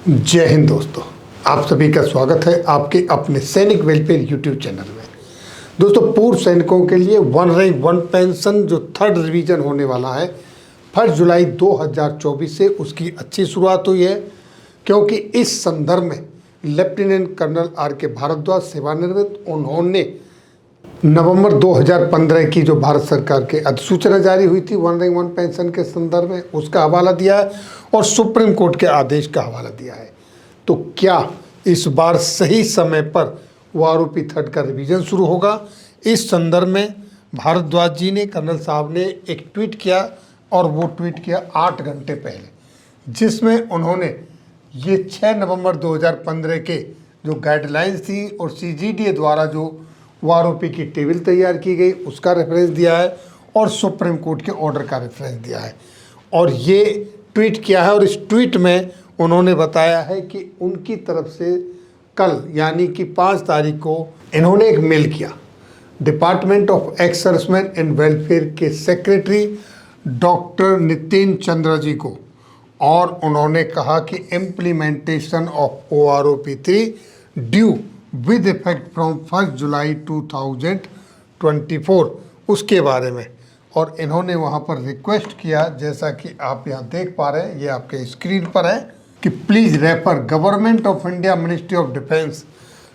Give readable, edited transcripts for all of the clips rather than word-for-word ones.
जय हिंद दोस्तों, आप सभी का स्वागत है आपके अपने सैनिक वेलफेयर यूट्यूब चैनल में। दोस्तों, पूर्व सैनिकों के लिए वन रैंक वन पेंशन जो थर्ड रिवीजन होने वाला है 1 जुलाई 2024 से, उसकी अच्छी शुरुआत हुई है, क्योंकि इस संदर्भ में लेफ्टिनेंट कर्नल R.K. भारद्वाज सेवानिवृत्त, उन्होंने नवंबर 2015 की जो भारत सरकार के अधिसूचना जारी हुई थी वन रैंक वन पेंशन के संदर्भ में, उसका हवाला दिया है और सुप्रीम कोर्ट के आदेश का हवाला दिया है। तो क्या इस बार सही समय पर वो आरोपी थर्ड का रिवीजन शुरू होगा? इस संदर्भ में भारद्वाज जी ने, कर्नल साहब ने एक ट्वीट किया, और वो ट्वीट किया 8 घंटे पहले, जिसमें उन्होंने ये 6 नवंबर 2015 के जो गाइडलाइंस थी और CGDA द्वारा जो वो आरोपी की टेबल तैयार की गई उसका रेफरेंस दिया है और सुप्रीम कोर्ट के ऑर्डर का रेफरेंस दिया है, और ये ट्वीट किया है। और इस ट्वीट में उन्होंने बताया है कि उनकी तरफ से कल यानी कि 5 तारीख को इन्होंने एक मेल किया department of ex serviceman and welfare के सेक्रेटरी डॉक्टर नितिन चंद्र जी को, और उन्होंने कहा कि implementation of OROP 3 due with effect from 1 जुलाई 2024 उसके बारे में। और इन्होंने वहाँ पर रिक्वेस्ट किया, जैसा कि आप यहाँ देख पा रहे हैं, ये आपके स्क्रीन पर है, कि please refer government of India ministry of defence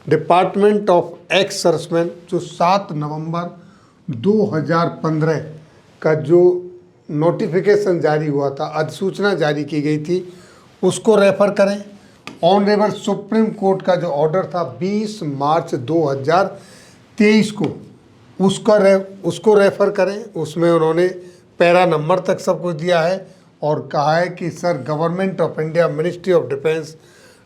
department of ex serviceman, जो 7 नवंबर 2015 का जो नोटिफिकेशन जारी हुआ था, अधिसूचना जारी की गई थी, उसको रेफ़र करें। ऑनरेबल सुप्रीम कोर्ट का जो ऑर्डर था 20 मार्च 2023 को, उसको रेफ़र करें। उसमें उन्होंने पैरा नंबर तक सब कुछ दिया है और कहा है कि sir, government of India ministry of defence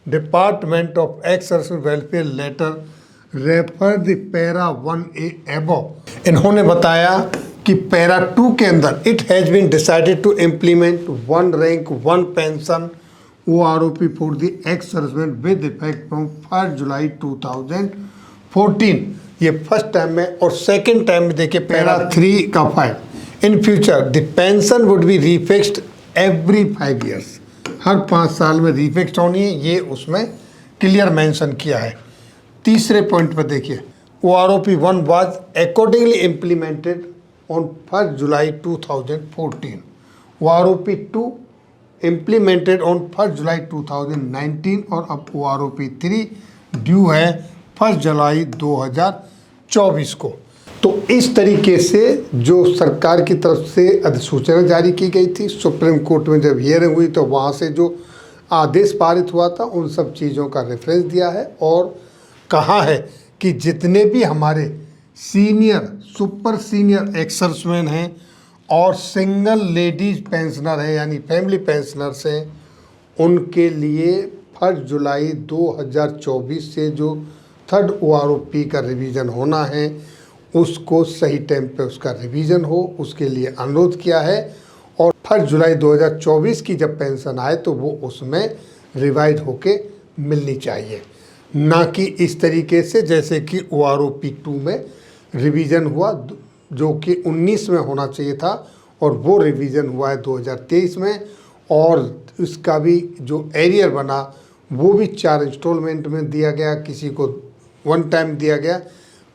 department of ex serviceman welfare letter refer the para 1A above. इन्होंने बताया कि पैरा 2 के अंदर it has been decided to implement one rank one pension OROP for the ex serviceman with effect from 1 July 2014। ये first time में, और second time में देखिए पैरा 3 का file, in future the pension would be refixed every 5 years, हर 5 साल में रीफिक्स्ड होनी है, ये उसमें क्लियर मेंशन किया है। तीसरे पॉइंट पर देखिए, OROP 1 was accordingly implemented on 1 July 2014, OROP 2 implemented on 1 जुलाई 2019, और अब OROP 3 ड्यू है 1 जुलाई 2024 को। तो इस तरीके से जो सरकार की तरफ से अधिसूचना जारी की गई थी, सुप्रीम कोर्ट में जब हियरिंग हुई तो वहाँ से जो आदेश पारित हुआ था उन सब चीज़ों का रेफरेंस दिया है, और कहा है कि जितने भी हमारे senior super senior ex serviceman हैं और सिंगल लेडीज पेंशनर हैं यानी फैमिली पेंशनर्स हैं, उनके लिए 1 जुलाई 2024 से जो थर्ड OROP का रिवीजन होना है, उसको सही टाइम पे उसका रिवीजन हो, उसके लिए अनुरोध किया है। और 1 जुलाई 2024 की जब पेंशन आए तो वो उसमें रिवाइज होके मिलनी चाहिए, ना कि इस तरीके से जैसे कि OROP 2 में रिवीजन हुआ, जो कि 19 में होना चाहिए था, और वो रिवीजन हुआ है 2023 में, और इसका भी जो एरियर बना वो भी 4 इंस्टॉलमेंट में दिया गया, किसी को 1 टाइम दिया गया,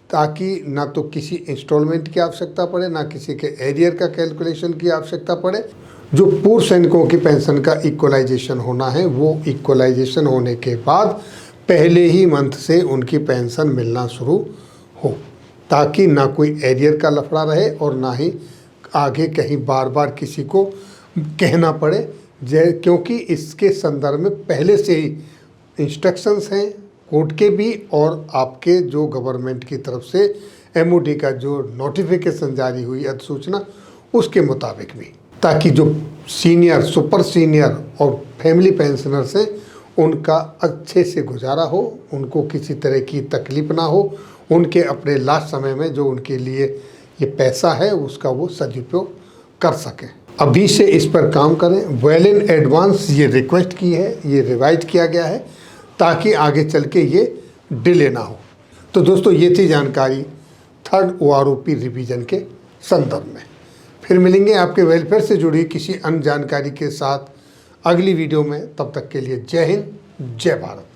ताकि ना तो किसी इंस्टॉलमेंट की आवश्यकता पड़े, ना किसी के एरियर का कैलकुलेशन की आवश्यकता पड़े। जो पूर्व सैनिकों की पेंशन का इक्वलाइजेशन होना है, वो इक्वलाइजेशन होने के बाद पहले ही मंथ से उनकी पेंशन मिलना शुरू हो, ताकि ना कोई एरियर का लफड़ा रहे और ना ही आगे कहीं बार बार किसी को कहना पड़े, क्योंकि इसके संदर्भ में पहले से ही इंस्ट्रक्शंस हैं कोर्ट के भी, और आपके जो गवर्नमेंट की तरफ से MOD का जो नोटिफिकेशन जारी हुई अधिसूचना, उसके मुताबिक भी, ताकि जो सीनियर सुपर सीनियर और फैमिली पेंशनर्स हैं उनका अच्छे से गुजारा हो, उनको किसी तरह की तकलीफ ना हो, उनके अपने लास्ट समय में जो उनके लिए ये पैसा है उसका वो सदुपयोग कर सकें। अभी से इस पर काम करें। वेल इन एडवांस ये रिक्वेस्ट की है, ये रिवाइज किया गया है, ताकि आगे चल के ये डिले ना हो। तो दोस्तों, ये थी जानकारी थर्ड OROP रिवीजन के संदर्भ में। फिर मिलेंगे आपके वेलफेयर से जुड़ी किसी अन्य जानकारी के साथ अगली वीडियो में। तब तक के लिए जय हिंद, जय भारत।